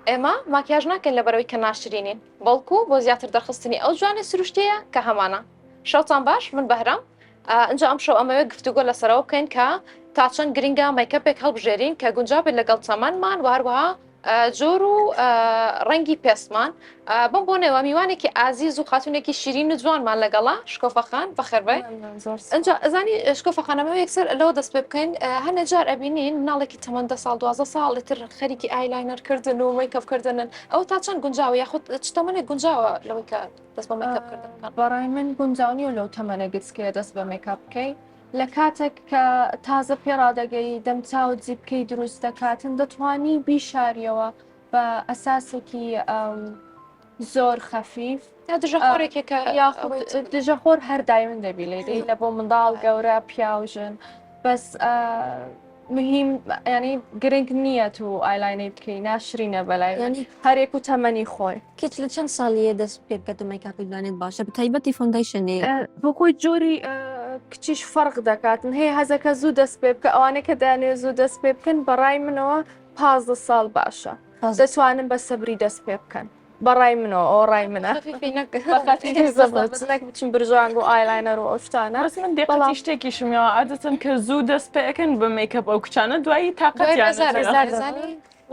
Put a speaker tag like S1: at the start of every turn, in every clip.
S1: ئێمە ماکیاژ ناکەین لەبەرەوەی کە ناشرینین بەڵکو بۆ زیاتر دەرخستنی ئەو جوانێ سروشتەیە کە هەمانە. شەوتان باش، من بەهرەم. ئەنجا ئەم شەو ئەمەوێت گفتوگۆ لەسەرەوە بکەین کە تا چەند گرنگە مەیکەپێک هەڵبژێرین کە گونجابێت لەگەڵ چەمەنمان واروەها جۆر و ڕەنگی پێستمان بم بۆ نێوە میوانێکی ئازیز و خاتونێکی شیرین و جوانمان لەگەڵا شکۆفەخان بەخێربێ. ئەنجا ئەزانی شکۆفەخانەمە یەکسەر لەوە دەست پێ بکەین هەنە جار ئەبینین مناڵێکی تەمەندە ساڵ 12 ساڵ تر خەریکی ئایلاینەرکردن و مەیکەپکردنن ئەو تا چەند گونجاوە یاخود چتەمەنێک گونجاوە لەوەی کە دەست بە مەیکەپکردن
S2: بەڕای من گونجاونی و لەو تەمەنە گچکەیە دەست بە مێکاپ بکەی لە کاتێک کە تازە پێڕادەگەی دەم چاوت جی بکەی دروست دەکاتن دەتوانی بیشاریەوە بە ئەساسێکی زۆر خەفیف
S1: دژەخۆرێکێکە
S2: دژەخۆر هەردای من دەبی لێدەی لە بۆ منداڵ گەورە پیاوژن بەس مهم ینی گرنگ نییە تو ئایلاینەی بکەی ناشرینە بەلای ینی هەرێک و تەمەنی خۆی
S3: کچ لە چەند ساڵیە دەست پێ بکات و مەیکاپی دوانێت باشە بە تایبەتی فۆندیشنێ
S2: بۆکۆی جۆری کچیش فەرق دەکاتن هەیە هەزەکە زوو دەست پێ بکە ئەوانەیە کە دانێ زوو دەست پێ بکەن بەڕای منەوە 15 ساڵ باشە دەتوانن بە سەبری دەست پێ بکەن بەڕای منەوە ئەو ڕای منە بچین برژانگ و ئایلاینەر و ئەو شتانە
S4: من دێقەتی شتێکیشمیەوە عادەتەن کە زوو دەست پێەکەن بە مەیکەپ ئەو کچانە دوایی تااقەتیان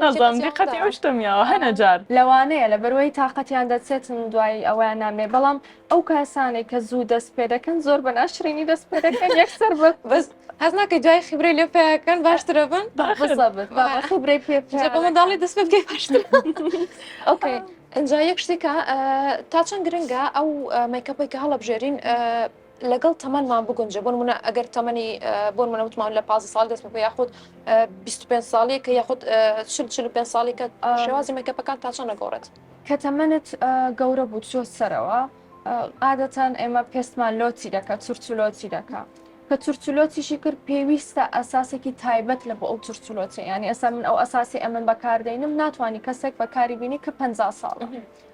S4: نەزانام دقەتی ئەو شتەمیەوە هەنە جار
S2: لەوانەیە لە بەروەی تااقەتیان دەچێتن دوای ئەویان نامێ بەڵام ئەو کەسانێک کە زوو دەست پێ دەکەن زۆر بە ناشرینی دەست پێ دەکەن یەکسەر بەس
S1: هەز ناکەی دوای خیبرەی لێ پێەکەن باشترە بن
S2: خبرەی پێ
S1: بە منداڵی دەست پێ بکەی باشتر. ئۆکێ ئەنجا یەک شتێکە تا چەند گرنگە ئەو مەیکەپی کە هەڵەبژێرین لەگەڵ تەمەنمان بگونجە بۆ نمونە ئەگەر تەمەنی بۆ نمونە وتمان لە 15 ساڵ دەست پێ یاخود 25 ساڵی کە یاخود 45 ساڵی کە شێوازی مەیکەپەکان تا چەند نەگۆڕێت
S2: کە تەمەنت گەورە بوو چۆ سەرەوە عادەتەن ئێمە پێستمان لۆچی دەکات چورچلۆچی دەکات کە چورچلۆچیشی کرد پێویستە ئەساسێکی تایبەت لە بۆ ئەو چورچلۆچی ینی ئەسا من ئەو ئەساسی ئەمن بەکاردەینم ناتوانانی کەسێک بەکاری بینی کە 50 ساڵ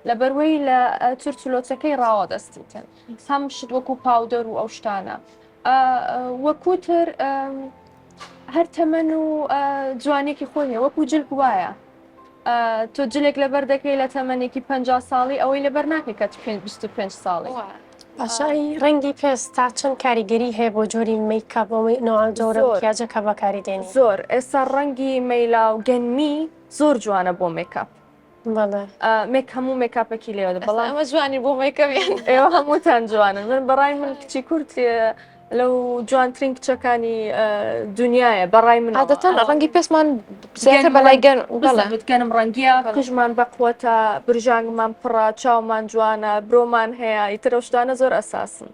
S2: لە بەروەی لە چورچلۆچەکەی ڕاوە دەستیتن هەم شت وەکو پاودەر و ئەو شتانە وەکوتر هەر تەمەن و جوانێکی خۆی وەکو جلک وایە تۆ جلێک لەبەر دەکەی لە تەمەنێکی 50 ساڵی ئەوەی لەبەر ناکەی کە 25 ساڵی
S5: پاشای ڕەنگی پێست تا چەند کاریگەری هەیە بۆ جۆری مەیکاپەوەی نەوە جۆرە پیاجەکە بەکاری دێنی
S2: زۆر ئێستا ڕەنگی مەیلا و گەنمی زۆر جوانە بۆ مێکاپ هەموو مێکاپێکی لێوە
S1: بەڵام ئەمە جوانی بۆ مەیکەپیان
S2: ئێوە هەمووتان جوانن من بەڕای من کچی کورت لەو جوانترین کچەکانی دنیاە بەڕای من
S1: عادەتەن ڕەنگی پێستمان زیاتر بەلای
S2: گەنم ڕەنگیە قژمان بەقوتە برژانگمان پڕە چاومان جوانە برۆمان هەیە ئیترە شتانە زۆر ئەساسن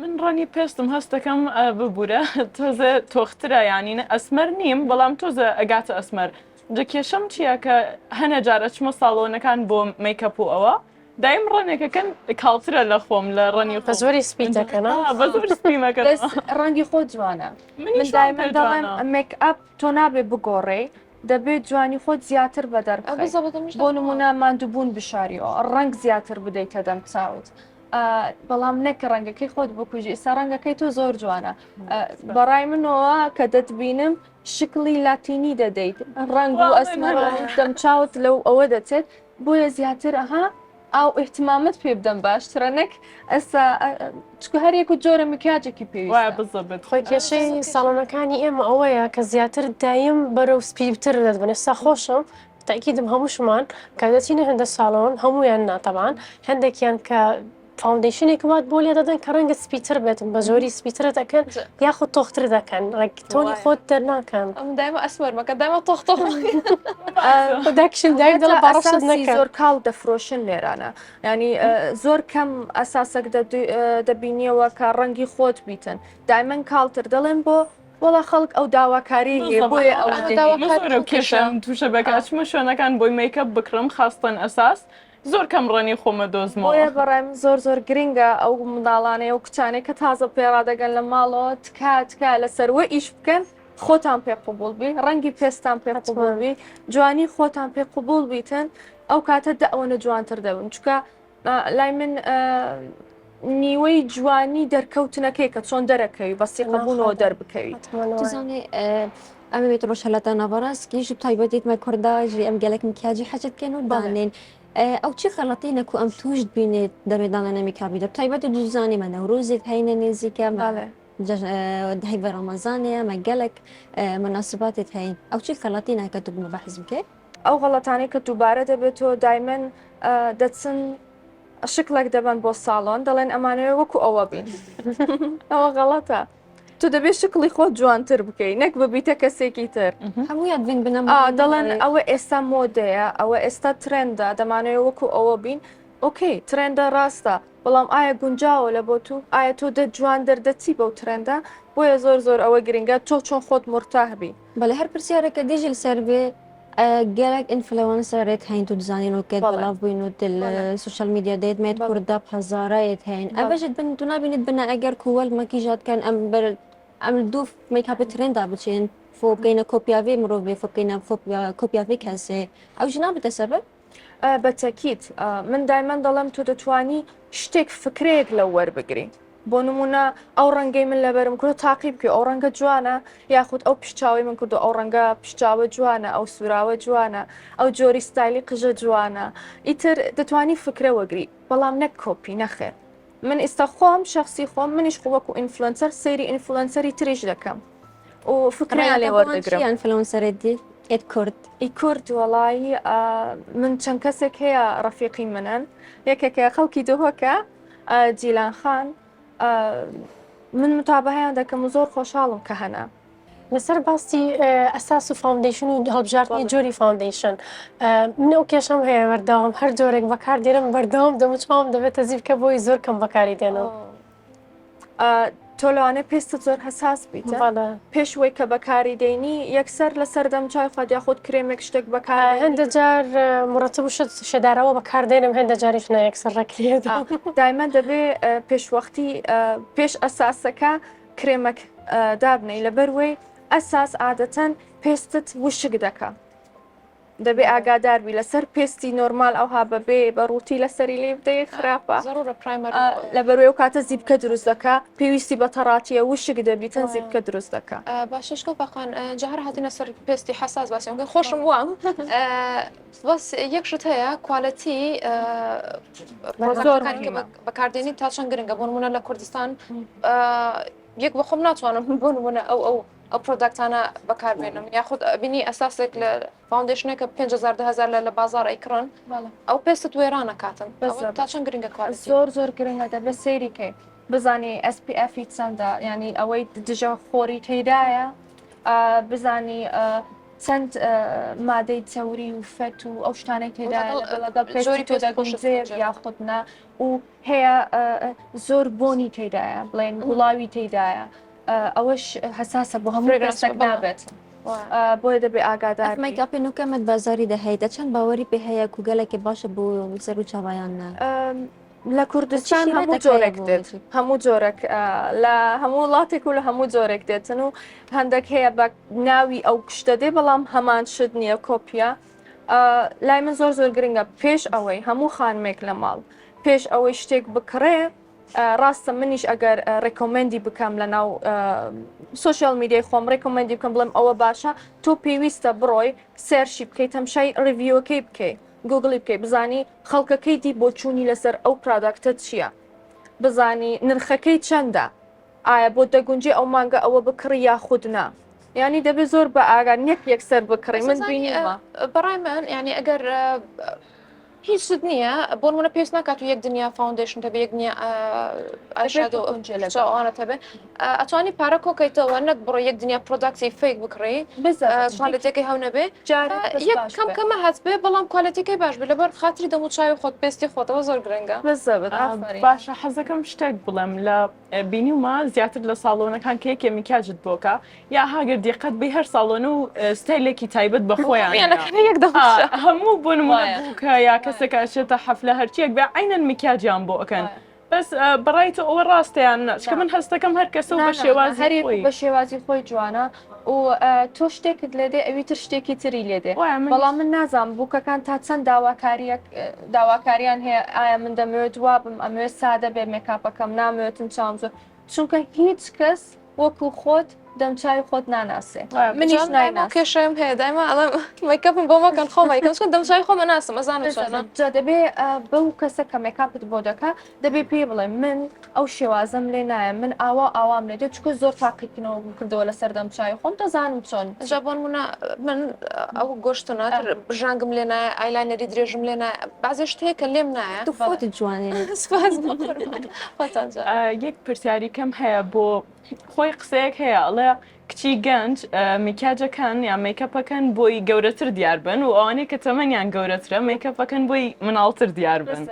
S4: من ڕەنی پێستم هەست دەکەم ببوورە تۆزە تۆخترە یانینە ئەسمەر نیم بەڵام تۆزە ئەگاتە ئەسمەر جکێشەم چییە کە هەنە جارە چمە ساڵۆنەکان بۆ مەیکەپ و ئەوە دایم ڕەنێکەکەن کاڵترە لە خۆم لە ڕەنی
S5: بە زۆری سپی دەکەنە
S4: بە زۆر سپیمەکە
S2: ڕەنگی خۆ جوانە من دایمەن دەڵێم مێکئەپ تۆ نابێ بگۆڕێ دەبێت جوانی خۆت زیاتر بە دەربخەیت بۆ نمونە ماندووبوون بشاریەوە ڕنگ زیاتر بدەیتە دەم چاوت بەڵام نەکە ڕەنگەکەی خۆت بکوژی ئێستا ڕەنگەکەی تۆ زۆر جوانە بەڕای منەوە کە دەتبینم شکلی لاتینی دەدەیت ڕنگ و ئەسمەر دەم چاوت لەو ئەوە دەچێت بۆیە زیاتر ئەها ئاو احتمامت پێ بدەم باشترە نەک ئەستا چکە هەرێک و جۆرە مکیاجێکی پێویستە
S4: بزەبێت
S5: خۆی کێشەی ساڵۆنەکانی ئێمە ئەوەیە کە زیاتر دایم بەرەو سپیتر دەبن ئێستا خۆشم تاکیدم هەمووشمان کە دەچینە هەندە ساڵۆن هەمویان ناتەبان هەندێکیان کە فاوندیشنێک وات بۆ لێ دەدەن کە ڕەنگە سپیتر بێتن بە زۆری سپیترە دەکەن یاخود تۆختر دەکەن ڕێکتۆنی خۆت دەرناکەن
S1: ئەم دایمە ئەسمەرمەکە دایمە تۆختۆ
S5: داکشن دایک دڵە باڕەشت نەکەن
S2: زۆر کاڵ دەفرۆشن لێرانە ینی زۆر کەم ئەساسەک دەبینیەوە کە ڕەنگی خۆت بیتن دایمەن کاڵتر دەڵێن بۆ وڵا خەڵک ئەو داواکاری بۆیە
S4: ئەو کێشم تووشە بەکچمە شوێنەکان بۆی مەیکەپ بکڕم خاستن ئەساس زۆر کەم ڕەنی خۆمە دۆزمەوە
S2: بەڕێم زۆر گرنگە ئەو منداڵانەیە و کچانێک کە تازە پێڕادەگەن لە ماڵەوە تکا لەسەروە ئیش بکەن خۆتان پێ قوبوڵ بی ڕەنگی پێستان پێ قوبوڵ بی جوانی خۆتان پێ قوبوڵ بیتن ئەو کاتە ئەوەنە جوانتر دەبن چکە لای من نیوەی جوانی دەرکەوتنەکەی کە چۆن دەرەکەوی بەسی قبوونەوە دەربکەوی
S3: تزانێ ئەمە بێت ڕۆژهەلەتە نەڤڕاستکیش تایبەتیتمە کورداژی ئەم گەلک مکیاجی حەجت کێن و دانێن ئەو چی خەڵەتینەکو ئەم توشت بینێت دەمێدانە میکابیدە تایبەتی دوزانانی مە نەورۆزێت هەینە نێزیکە هەیڤە ڕەمەزانەیە مە گەلک مناسباتێت هەین ئەو چی خەڵەتینەکە تو بنە بەحز بکێ
S2: ئەو غەڵەتانی کە دووبارە دەبێتەوە دایمەن دەچن شکلێک دەبن بۆ ساڵۆن دەڵێن ئەمانەوە وەکو ئەوە بین ئەوە غەڵەتە تو دەبێت شکلی خۆت جوانتر بکەی نەک ببیتە کەسێکی تر
S3: هەموویان بین بنەم
S2: دەڵێن ئەوە ئێستا مۆدەیە ئەوە ئێستا ترێندا دەمانەوە وەکو ئەوە بین ئۆکەی ترێندە ڕاستە بەڵام ئایا گونجاوە لە بۆ تو ئایا تۆ دە جوان دەردەچی بەو ترێندا بۆیە زۆر ئەوە گرنگە تۆ چۆن خۆت مرتاحبی
S3: بەڵێ هەر پرسیارەکە دیژی لەسەر بێ گەلک ئینفلەوەنسەرێت هەین تو دزانین و کێت بەڵاو بووین و سوشال میدیا دەیتمێت کووردا هەزارایەت هەین ئەبەشت بن تو نابینیت بنە ئەگەر کووەل مەکیژاتکەن ئەم دوو میکاپ ترێندا بچین فۆ بکەینە کۆپیاوی مرۆڤێ فۆ بکەینە کۆپیاوی کەسێ ئەو ژ نابێتە سەبەب
S2: بەتەکیت من دایمەن دەڵێم تۆ دەتوانی شتێک فکرەیەک لەو وەربگری بۆ نمونە ئەو ڕەنگەی من لەبەرم کردو تاقی بکە ئەو ڕەنگە جوانە یاخود ئەو پیشچاوی من کردو ئەو ڕەنگە پیشچاوە جوانە ئەو سوراوە جوانە ئەو جۆری ستایلی قژە جوانە ئیتر دەتوانی فکرە وەگری بەڵام نەک کۆپی نەخێت من ئێستا خۆم شخصی خۆم منیش وەکو ئینفلەنسەر سەیری ئینفلەنسەری تریش دەکەم و فکریان لێ وەردەگرم
S3: ئینفلەوەنسەرێتی ئێت کورد
S2: کورد وڵایی من چەند کەسێک هەیە ڕەفیقی منن یەکێکە خەڵکی دۆهۆکە جیلان خان من متابەهیان دەکەم و زۆر خۆشحاڵم کە هەنا
S5: لەسەر باسی ئەساس و فاوندیشن و هەڵبژاردننی جۆری فاوندیشن من ئەو کێشەم هەیە بەردەوام هەر جۆرێک بەکاردێنم بەردەوام دەموچوام دەبێت تەزی بکە بۆی زۆر کەم بەکاری دێنەوە
S2: تۆ لەوانە پێستت زۆر حساس بیتە پێشوەی کە بەکاری دێنی یەکسەر لەسەر دەم چای خۆت یاخود کرێمێک شتێک بەکار
S5: هەندە جار مرەتب شەدارەوە بەکاردێنم هەندە جاریش نە یەکسەر ڕێکرێت
S2: دایمە دەبێ پێشوەختی پێش ئەساسەکە کرێمەک دابنەی لەبەروەی ئەساس عادەتەن پێستت وشک دەکە دەبێ ئاگاداربی لەسەر پێستی نۆرمال ئەوها بەبێ بەڕووتی لەسەری لێ بدەیە خراپە لەبەروێ و کاتە زیبکە دروست دەکە پێویستی بە تەڕاتیە وشک دەبیتەن زیبکە دروست دەکە
S1: باششکە بەقان جاهر هاتیە سەر پێستی حساس باسیەکە خۆشم وام بەس یەکشت هەیە کوالەتی بەکاردێنی تا چەند گرنگە بۆ نمونە لە کوردستان یەک بە خۆم ناتوانم بۆ نمونە ئەو پرۆداکتانە بەکاربێنم یاخود بینی ئەساسێک لە فاوندیشنێکە 5,000 لە بازار ئەیکڕن ئەو پێستت وێرانە کاتم تا چەند گرنگە کار
S2: زۆر گرنگە دەبێت سەیریکەی بزانی SPF چەندە ینی ئەوەی دژە خۆری تێدایە بزانی چەند مادەی چەوری و فەت و ئەو شتانەی تێدایە لەگەڵ پێشوەری تۆ دەگونجێت یاخودنا و هەیە زۆر بۆنی تێدایە بڵێن گوڵاوی تێدایە ئەوەش حساسە بۆ هەموو ڕێستەک نابێت بۆیە دەبێ ئاگادار
S3: مەیکاپی نوکەمت بازاری دەهەیە چەند باوەری پێ هەیە کوگەلێکی باشە بۆ سەر و چاوایان
S2: لە کوردستان هەموو جۆرێک دێت هەموو جۆرێک لە هەموو وڵاتێک و لە هەموو جۆرێک دێتن و هەندێک هەیە بە ناوی ئەو کشتە دێ بەڵام هەمان شت نییە کۆپیە لای من زۆر گرنگە پێش ئەوەی هەموو خانمێک لە ماڵ پێش ئەوەی شتێک بکڕێ ڕاستە منیش ئەگەر ڕێکۆمەندی بکەم لە ناو سوشال میدیای خۆم ڕێکۆمەندی بکەم بڵێم ئەوە باشە تۆ پێویستە بڕۆی سێرشی بکەیت هەمشای ڕڤیوەکەی بکەیت گوگڵی بکەیت بزانی خەڵکەکەی دی بۆ چوونی لەسەر ئەو پراداکتە چییە بزانی نرخەکەی چەندە ئایا بۆ دەگونجێ ئەو مانگە ئەوە بکڕی یاخودنا ینی دەبێت زۆر بە ئاگار نەک یەکسەر بکڕی من بینیمە
S1: بەڕای من ینی ئەگەر هیچ شت نییە بۆ منە پێست ناکات و یەک دنیا فاوندیشن دەبێ یەک نییە ئاشادوانە هەبێ ئەتوانی پارە کۆکەیتەوە نەک بڕۆ یەک دنیا پرۆداکتی فێک بکڕی کوالەتێکی هەو نەبێ یەک کەم کەمە هەست بێ بەڵام کوالەتێکی باش بێ لەبەر خاتری دەموچای خۆت پێستی خۆتەوە زۆر گرنگە
S4: باشە حەزەکەم شتێک بڵێم لە بینیومە زیاتر لە ساڵۆنەکان کێکێ میکاجت بۆکە یا هاگەر دیقەت بێ هەر ساڵۆنە و ستایلێکی تایبەت بە خۆیان هەموو بۆ نمونە بووکە یا کەسێک ئەچێتە حەفلە هەرچیەک بێ عینەن میکاجیان بۆ ئەکەن بەس بەڕایتە ئەوە ڕاستیان چکە من هەستەکەم هەر کەسە و بە شێوازی
S2: بە شێوازی خۆی جوانە و تۆ شتێکت لێدێ ئەوی تر شتێکی تری لێدێ بەڵام من نازانم بووکەکان تا چەند داواکاریان هەیە ئایا من دەمەوێت دوابم ئەمەوێت سادە بێ مێکاپەکەم نامەوێتم چام زۆر چونکە هیچ کەس وەکو خۆت دەمچاوی خۆت ناناسێ
S1: منیش
S2: منیش نایناس
S1: کێشەم هەیە دایما ئەڵێ مەیکەپم بۆ مەکەن خۆمە یەکەم چون دەمچای خۆمە ناسم ئەزانم چۆنە
S2: جا دەبێ بەو کەسە کە مێکاپت بۆ دەکا دەبێ پێ بڵێ من ئەو شێوازەم لێ نایە من ئاوام لێ دێت چکە زۆر تاقیکردنەوە کردەوە لەسەر دەمچای خۆم دەزانم چۆن
S1: جا بۆ نمونە من ئەو گۆشتنات ژانگم لێ نایە ئایلاینەری درێژم لێ نایە بعضی شتەیە کە لێم نایە
S3: تو خۆت جوانێ
S1: سپاس بۆ خۆتان جا.
S4: یەک پرسیاری کەم هەیە بۆ خۆی قسەیەک هەیە ئەڵێ کچی گەنج میکاجەکان یان میکەپەکەن بۆی گەورەتر دیار بن و ئەوانەی کە تەمەنیان گەورەترە میکەپەکەن بۆی مناڵتر دیار بن.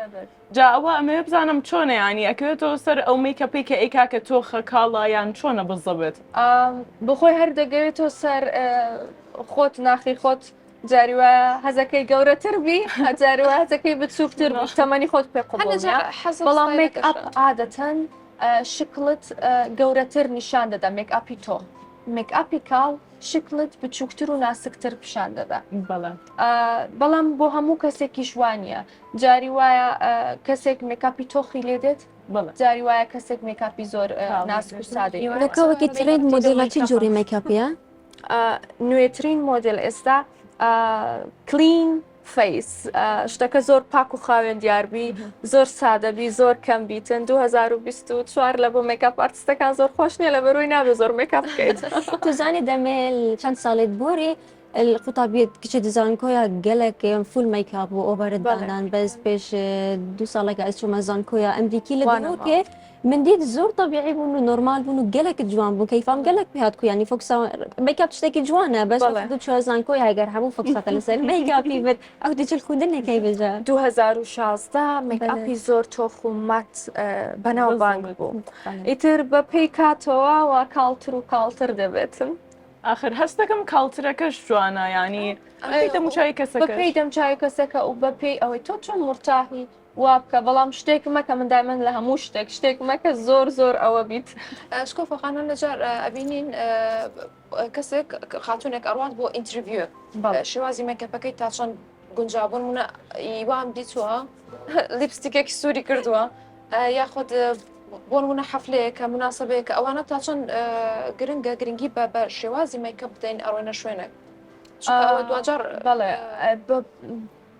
S4: جا ئەوە ئەمەوێ بزانم چۆنە ینی ئەکەوێتەوە سەر ئەو میکەپی کە ئەیکا کە تۆ خەکاڵە یان چۆنە بزەبێت
S2: بخۆی هەر دەگەوێتەوە سەر خۆت ناخی خۆت جاری وایە هەزەکەی گەورەتر بی جاری وایە هەزەکەی بچووکتر بی تەمەنی خۆت پێ قوڵ بەڵام میک ئەپ عادەتەن شکلت گەورەتر نیشان دەدا میک ئەپی تۆ میک ئەپی کاڵ شکلت بچووکتر و ناسکتر پیشان دەدا
S4: بەڵێ
S2: بەڵام بۆ هەموو کەسێکی شوانیە جاری وایە کەسێک میکاپی تۆخی لێ دێت
S4: بەڵێ
S2: جاری وایە کەسێک میکاپی زۆر ناسک و سادەی
S3: لەکەوەکی ترێن مۆدیڵەتی جووری میکاپیە
S2: نوێترین مۆدل ئێستا کلین فیس شتەکە زۆر پاک و خاوێن دیاربی زۆر سادەبی زۆر کەم بیتن 2024 لە بۆ میکاپ ئارتستەکان زۆر خۆش نیە لە بەرۆی نابێ زۆر میکاپ بکەیت
S3: تو زانی دەمێ چەند ساڵێت بۆری الخطابیت کچی دیزاینکۆیە گەلێک فول میکاپ و ئۆڤەرت دانان بەس پێش 2 ساڵێکە ئەسومە زانکۆیە ئەمریکی لە دەوکێ من دید زۆر طبیعی بوون و نۆرمال بوون و گەلێک جوان بوو کەیفام گەلێک پێهات کو ینی فۆکس میکاپ شتێکی جوانە بەس دو چوار زانکۆی هەگەر هەموو فۆکساتە لەسەر میکاپی بێت ئەو دیجل خوندنێکی بێژە
S2: 2016 میکاپی زۆر تۆخ و مات بەناو بانگ بوو ئیتر بە پێی کاتەوە و کاڵتر و کاڵتر دەبێتم
S4: آخر هەستەکەم کاڵترەکەش جوانە ینی دەموچای کەسەکە
S2: بەپێی دەمچای کەسەکە و بەپێی ئەوەی تۆ چۆن مرتاحی وا بکە بەڵام شتێک مەکە من دایمەن لە هەموو شتێک مەکە زۆر ئەوە بیت
S1: شکۆ فەقانە لەجار ئەبینین کەسێک خاتونێک ئەڕوات بۆ ئینتروڤیو شێوازی میکەپەکەی تا چۆن گونجابوون منە وام دیتووە لیپستیکێکی سووری کردووە یاخود بۆ نمونە حەفلەیە کە مناسبەیە کە ئەوانە تا چۆن گرنگی بە شێوازی میکەپ بدەین ئەڕۆینە شوێنێک دوجار
S2: بەڵێ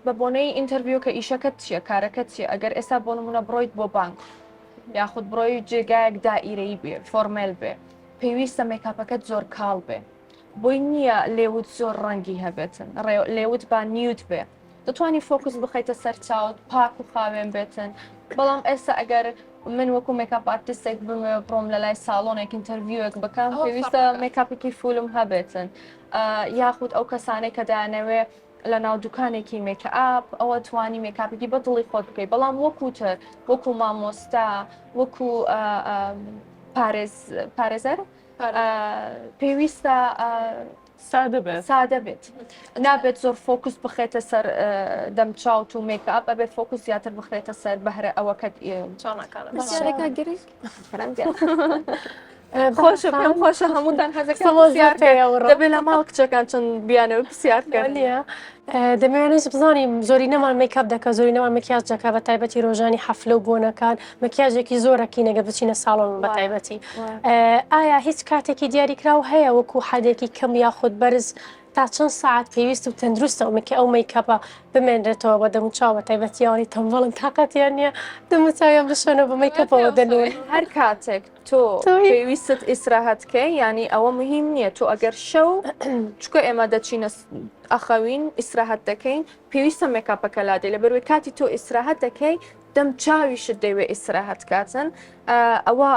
S2: بە بۆنەی ئینتەرویو کە ئیشەکەت چییە کارەکەت چیە ئەگەر ئێستا بۆ نمونە بڕۆیت بۆ بانک یاخود بڕۆی جێگایەک دائیرەی بێ فۆرمێل بێ پێویستە میکاپەکەت زۆر کاڵ بێ بۆی نییە لێوت زۆر ڕەنگی هەبێتن لێوت با نیوت بێ دەتوانی فۆکس بخەیتە سەر چاوت پاک و خاوێن بێتن بەڵام ئێستا ئەگەر من وەکو میکاپ ئارتیستێک بمێ بڕۆم لە لای ساڵۆنێک ئینتەرویوەک بکەم پێویستە میکاپێکی فولم هەبێتن یاخود ئەو کەسانێک کە دایانەوێ لە ناو دوکانێکی میکاپ ئەوە توانی میکاپێکی بە دڵی خۆت بکەیت بەڵام وەکوتر وەکو مامۆستا وەکو پارێزەر پێویستە سادە بێت نابێت زۆر فۆکس بخێتە سەر دەمچاوت و میکاپ ئەبێت فۆکس زیاتر بخرێتە سەر بەهرە ئەوەکەت
S3: پرسیارێکا گرنگ
S2: خۆشە پێم خۆشە هەمووتان دەبێت لە ماڵ کچەکان چەند بیانەوە پرسیارکەن
S5: دەمەوێنێت بزانیم زۆری نەمان میکاپ دەکە زۆری نەمان مکیاج دەکە بە تایبەتی ڕۆژانی حەفلە و بۆنەکان مکیاژێکی زۆرەکی نەگە بچینە ساڵۆن بە تایبەتی ئایا هیچ کاتێکی دیاریکراو هەیە وەکو حدێکی کەم یاخود بەرز تا چەند ساعت پێویست و تەندروستە ئەو میکاپە بمێنرێتەوە بە دەموچاو بە تایبەتیەوەی تەمڤڵم تااقەتیان نییە دەموچاویان بشێنە بە میکاپەوە دەنوێن
S2: هەر کاتێک تۆ پێویستت ئیسراحەتکەی ینی ئەوە مهم نییە تۆ ئەگەر شەو چکە ئێمە دەچینە ئەخەوین ئیسراحەت دەکەین پێویستە میکاپەکە لادەی لە بەروی کاتی تۆ ئیسراحەت دەکەی دەمچاویشت دەیوێ ئیسراحەت کاتن ئەوە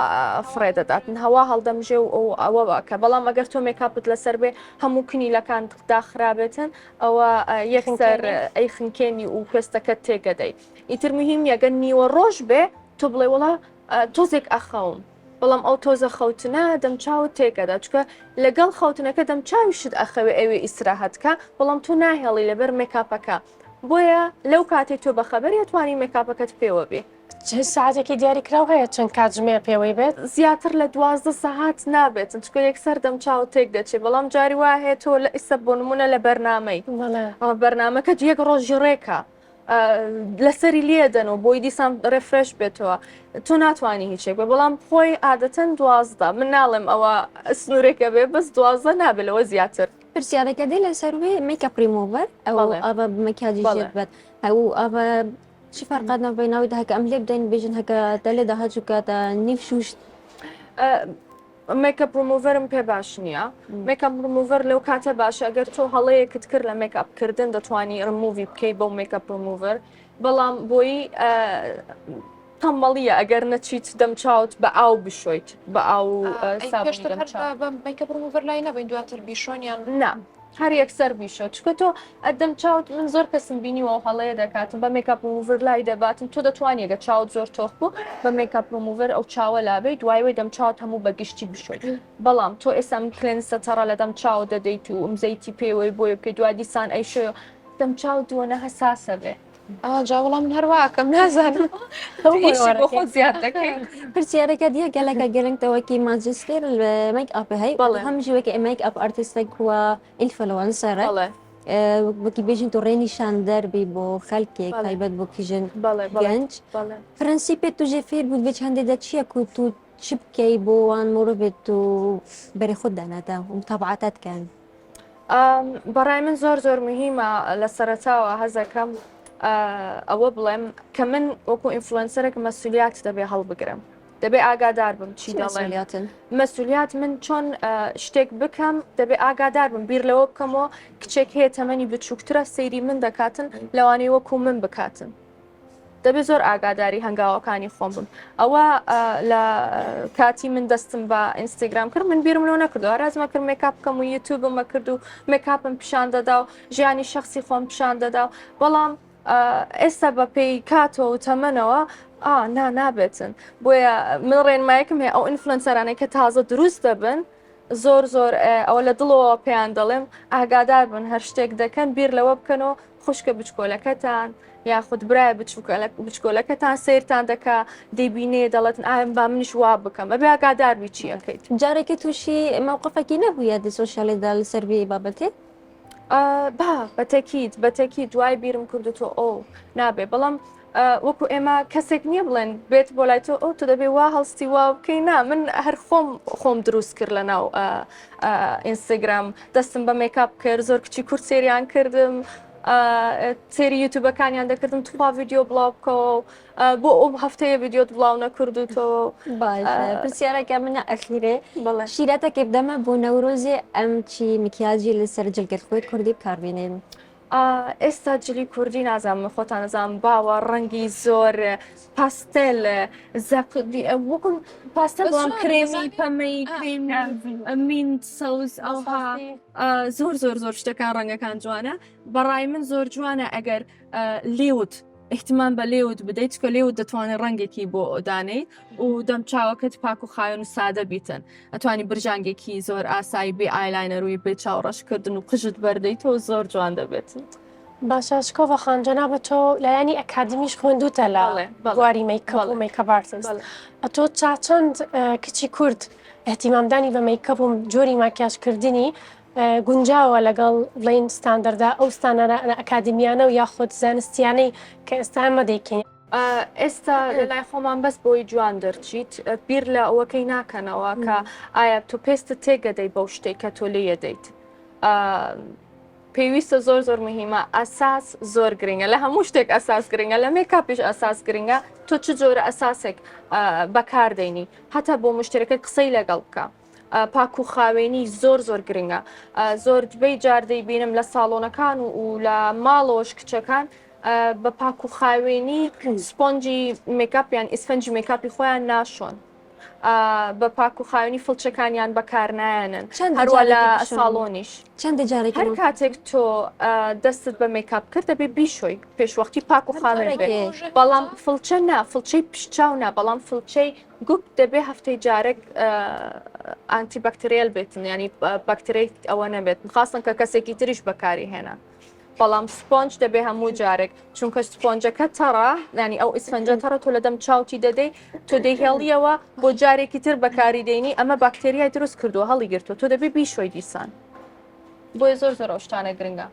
S2: فڕێدەداتن هەوا هەڵدەمژێ و ئەوە باکە بەڵام ئەگەر تۆ میکاپت لەسەر بێ هەموو کنیلەکان داخرابێتن ئەوە یەکسەر ئەی خنکێنی و پێستەکە تێگەدەی ئیتر مهم یەگەر نیوە ڕۆژ بێ تۆ بڵێ وڵا تۆزێک ئەخەوم بەڵام ئەو تۆزە خەوتنە دەمچاوت تێگەدا چکە لەگەڵ خەوتنەکە دەمچاویشت ئەخەوێ ئەوێ ئیسراحەتکە بەڵام تو ناهێڵی لەبەر میکاپەکە بۆیە لەو کاتێک تۆ بەخەبەر توانی میکاپەکەت پێوە بێ
S5: ساعتێکی دیاریکراو هەیە چەند کاتژمێر پێوەی بێت
S2: زیاتر لە 12 ساعات نابێتن چکە یەکسەر دەمچاو تێک دەچێت بەڵام جاری وایە هەیە تۆ لە ئیسە بۆ نمونە لە بەرنامەی بەرنامەکەت یەک ڕۆژی ڕێکە لەسەری لێدەن و بۆی دیسان ڕێفرش بێتەوە تۆ ناتوانانی هیچێک بە بەڵام خۆی عادەتەن دوازدە من ناڵێم ئەوە سنوورێکە بێ بەس دوازدە نابێتەوە زیاتر
S3: پرسیارەکە دی لەسەر وێ میکاپ ریموڤەر ئەو
S2: بەڵێ.
S3: ئەوە مەکیاجی
S2: بەڵێ.
S3: ژێر بێت ئەو ئەوە چی فەرقات ناوی هەکە ئەم لێ بدەین بێژن هەکە دەلێ داهاتوو کاتە نیف شوشت
S2: میکاپ ریموڤەرم پێ باش نییە میکاپ ریموڤەر لەو کاتە باشە ئەگەر تۆ هەڵەیەکت کرد لە میکاپکردن دەتوانی ڕمووی بکەی بەو میکاپ ریموڤەر بەڵام بۆی تەمەڵیە ئەگەر نەچیت دەم چاوت بە ئاو بشۆیت بە ئاو
S1: پێشتر هەر بە میکەپ ڕموڤەر لای نەبین دواتر بیشۆنیان
S2: نا هەر یەکسەر بیشە چکە تۆ ئەدەم چاوت من زۆر کەسم بینیوە هەڵەیە دەکاتم بە میکاپ ریموڤەر لای دەباتن تۆ دەتوانێت گە چاوت زۆر تۆخ بوو بە میکاپ ریموڤەر ئەو چاوە لابێت دوایەوەی دەم چاوت هەموو بەگشتی بشۆیت بەڵام تۆ ئێستا کلێنسە تەڕە لە دەم چاو دەدەیت و ئەمزەیتی پێوەی بۆی بکەیت دوای دیسان ئەیشێ دەم چاو دووەنە هەساسە بێ
S1: جاوەڵام من هەروواکەم نازانم
S2: ئیشی بۆ خۆت زیاد دەکەیت
S3: پرسیارەکە دیە گەلەکە گەرنگتەوەکی ماجستێر میک ئاپ هەی
S2: بەڵێ.
S3: هەمژیوەکە میک ئاپ ئارتستێک وە ئینفلوەنسەرە
S2: بەڵێ
S3: وەکی بێژین تۆ ڕێنیشان دەربی بۆ خەلکێک
S2: بەڵێ.
S3: تایبەت بۆ کیژن
S2: بەڵێ
S3: گەنج
S2: بەڵێ
S3: فەرەنسی پێت توژێ فێر بود بێت هەندێکدا چییە کو تو چی بکەی بۆ وان مۆرە بێت و بەرێ خۆت دانادا و تابعاتاتکەن
S2: بەڕای من زۆر مهمە لە سەرەتاوە هەزەکەم ئەوە بڵێم کە من وەکو ئینفلوەنسەرێک مەسئولیات دەبێ هەڵبگرم دەبێ ئاگادار بم چی دەڵێن
S3: مەسئولیاتن
S2: مەسئولیات من چۆن شتێک بکەم دەبێ ئاگادار بم بیر لەوە بکەمەوە کچێک هەیە تەمەنی بچووکترە سەیری من دەکاتن لەوانەیە وەکو من بکاتن دەبێ زۆر ئاگاداری هەنگاوەکانی خۆم بم ئەوە لە کاتی من دەستم بە ئینستاگرام کرد من بیرم لەوە نەکردو ئارازمە کرد میکاپ بکەم و یوتیوبمە کرد و میکاپم پیشان دەدا و ژیانی شخصی خۆم پیشان دەدا و بەڵام ئێستا بە پێی کاتەوە و تەمەنەوە نابێتن بۆیە من ڕێنمایەکم هەیە ئەو ئینفلوەنسەرانەی کە تازە دروست دەبن زۆر ئەوە لە دڵەوە پێیان دەڵێم ئاگادار بن هەر شتێک دەکەن بیر لەوە بکەنەوە خوشکە بچکۆلەکەتان یاخود برای بچکۆلەکەتان سیرتان دەکا دەیبینێ دەڵێتن ئایم با منیش وا بکەم ئەبێ ئاگادار بی چیەکەیت
S3: جارێکی تووشی مووقفێکی نەبووە دی سۆشیالیدا لەسەروی بابەتێ
S2: بەتەکی دوای بیرم کردوتۆ ئەو نابێ بەڵام وەکو ئێمە کەسێک نییە بڵێن بێت بۆ لای تۆ ئەو تو دەبێ وا هەڵستی وا بکەی نا من هەر خۆم دروست کرد لە ناو ئینستاگرام دەستم بە میکاپ کرد زۆر کچی کورت سێریان کردم سێری یوتیوبەکانیان دەکردم توخوا ڤیددیۆ بڵاو بکەوە بۆ ئەو هەفتەیە ڤیددیۆت بڵاو نەکردوتەوە
S3: باش پرسیارەکە منە ئەخیرێ
S2: بڵێ
S3: شیرەتەکێ بدەمە بۆ نەورۆزێ ئەم چی مکیاجی لەسەر جلگەرخۆی کوردی بکاربێنێن
S2: ئێستا جلی کوردی نازانم خۆتان نەزانم باوە ڕەنگی زۆر پاستێل وەکم پاستەل بڵام کرێمی پەمەی ئەمین سەوز ئەوها زۆر شتەکان ڕەنگەکان جوانە بەڕای من زۆر جوانە ئەگەر لێوت احتیمان بە لێوت بدەیت کە لێوت دەتوانێت ڕەنگێکی بۆ دانەی و دەم چاوەکەت پاک و خاوێن و سادە بیتن ئەتوانی برژانگێکی زۆر ئاسایی بێ ئایلاینەروی بێ چاوڕەشکردن و قژت بەردەیتەوە زۆر جوان دەبێت.
S5: باشە شکۆڤە خانجەنا بە تۆ لایانی ئەکادمیش خوێندوتە لە بواری میکەپ و میکەپ ئارتیست ئەتۆ چاچەند کچی کورد احتیمامدانی بە میکەپ و جۆری ماکیاژکردنی گونجاوە لەگەڵ بڵین ستاندەردا ئەو ستانەرە ئەکادمیانە و یاخود زانستیانەی کە ئێستا ئەمە دەیکەین
S2: ئێستا لە لای خۆمان بەس بۆی جوان دەرچیت بیر لە ئەوەکەی ناکەنەوە کە ئایا تۆ پێستە تێگەدەی بەو شتێک کە تۆ لێ دەیت پێویستە زۆر مهمە ئەساس زۆر گرنگە لە هەموو شتێک ئەساس گرنگە لە میکاپیش ئەساس گرنگە تۆ چ جۆرە ئەساسێک بەکاردەینی هەتا بۆ مشتێکەکە قسەی لەگەڵ بکە پاک و خاوێنی زۆر گرنگە زۆر بەی جاردەی بینم لە ساڵۆنەکان و لە ماڵۆش کچەکان بە پاک و خاوێنی سپۆنجی میکاپیان ئیسفەنجی میکاپی خۆیان ناشۆن بە پاک و خاوێنی فڵچەکانیان بەکارنایەنن هەروە لە ساڵۆنیش
S3: چەندە جارێک
S2: هەر کاتێک تۆ دەستت بە میکاپ کرد دەبێ بیشۆی پێشوەختی پاک و خاوێن بێت بەڵام فڵچە نا فڵچەی پشتچاو نا بەڵام فڵچەی گوپ دەبێ هەفتەی جارێک ئانتی بەکتریل بێتن ینی بەکتری ئەوە نەبێت خاستن کە کەسێکی تریش بەکاری هێنا بەڵام سپۆنج دەبێ هەموو جارێک چونکە سپۆنجەکە تەڕە ینی ئەو ئیسفەنجە تەڕە تۆ لە دەم چاوتی دەدەی تۆ دەیهێڵیەوە بۆ جارێکی تر بەکاری دێنی ئەمە باکتریای دروست کردووە هەڵی گرتووە تۆ دەبێ بیشۆی دیسان بۆی زۆر شتانە گرنگە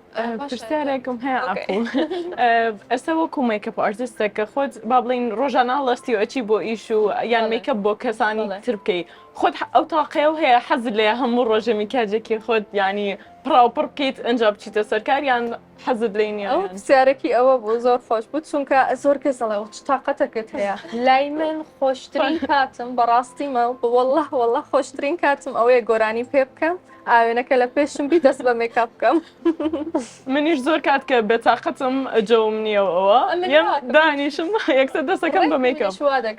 S4: پرسیارێکم هەیە
S1: اوكي.
S4: ئەپۆ ئەستا وەکو میکەپ ئارتیستە کە خۆت با بڵین ڕۆژانە لەستی ئەچی بۆ ئیش و یان
S2: بەڵێ.
S4: میکەپ بۆ کەسانی
S2: بەڵێ.
S4: تر بکەی خۆت ئەو تاقەیە و هەیە حەزت لێ هەموو ڕۆژە میکاجێکی خۆت ینی پڕاوپڕ بکەیت ئەنج بچیتە سەرکار یان حەزت لێ نییە
S2: ئەو پرسیارێکی ئەوە بۆ زۆر خۆش بوو چونکە زۆر کەس دەڵێ چ تااقەتەکەت هەیە لای من خۆشترین کاتم بەڕاستی مە وەڵڵه خۆشترین کاتم ئەوەیە گۆرانی پێ بکەم ئاوێنەکە لە پێشم بی دەست بە میکاپ بکەم
S4: منیش زۆر کات کە بێتاقەتم جەوم نییە ئەوە دانیشم یەکسەر دەستەکەم بە میکەپ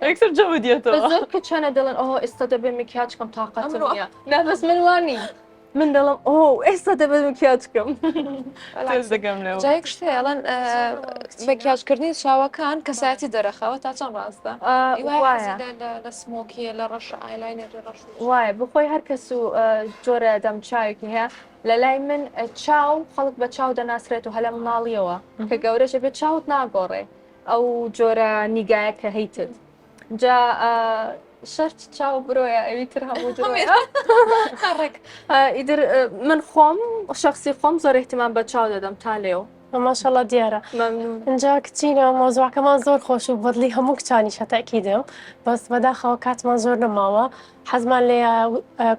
S4: یەکسەر جەوە دیێتەوە
S2: زۆر کچانە دەڵێن ئەوە ئێستا دەبێ میکیاجکەم تااقەتم نیە نەبەس من وانی من دەڵم ئێستا دەبێت میکیاج بکەم
S4: تێز دەگەم لێەوە
S1: جایك شتێ ئەڵەن مەکیاژکردنی چاوەکان کەسایەتی دەرەخەوە تا چەند ڕاستە
S2: وایە
S1: لە سمۆکیە لە ڕەش ئایلاینەر لە ڕەش
S2: وایە بخۆی هەر کەس و جۆرە دەم چاوێکی هەیە لە لای من چاو خەڵک بە چاو دەناسرێت و هەلە مناڵیەوە کە گەورەشە بێت چاوت ناگۆڕێ ئەو جۆرە نیگایە کە هەیتت جا شەرت چاو برۆیە ئەوی تر هەموو ئیدر من خۆم شخصی خۆم زۆر احتیمام بە چاو دەدەم تا لێو
S5: ماشەڵڵا دیارە اینجا کچینە مۆزوعەکەمان زۆر خۆش و بەدلی هەموو کچانی شەتەکیدم بەس بەداخەوە کاتمان زۆر نەماوە حەزمان لێ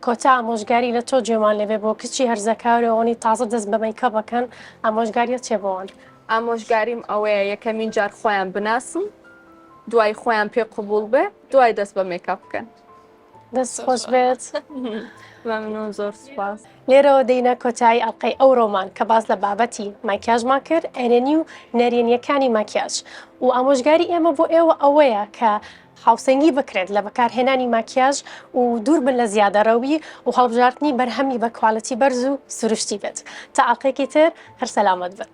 S5: کۆتا ئامۆژگاری لە تۆ گوێمان لێبێ بۆ کچی هەرزەکارەوەنی تازە دەست بە میکەپ بکەن ئامۆژگاریە چێ بۆوان
S2: ئامۆژگاریم ئەوەیە یەکەمین جار خۆیان بناسم دوای خۆیان پێ قبول بێ دوای دەست بە میکاپ بکەن
S5: دەست خۆش بێت
S2: مەمنون زۆر سوپاس
S5: لێرەوە دەینە کۆتایی ئەڵلقەی ئەو ڕۆمان کە باز لە بابەتی ماکیاژمان کرد ئەرێنی و نەرێنیەکانی ماکیاژ و ئامۆژگاری ئێمە بۆ ئێوە ئەوەیە کە هاوسەنگی بکرێت لە بەکارهێنانی ماکیاژ و دوور بن لە زیادەڕەوی و هەڵبژاردننی بەرهەمی بە کوالەتی بەرز و سروشتی بێت تا ئاڵلقەیەکی تر هەر سەلامەت بن.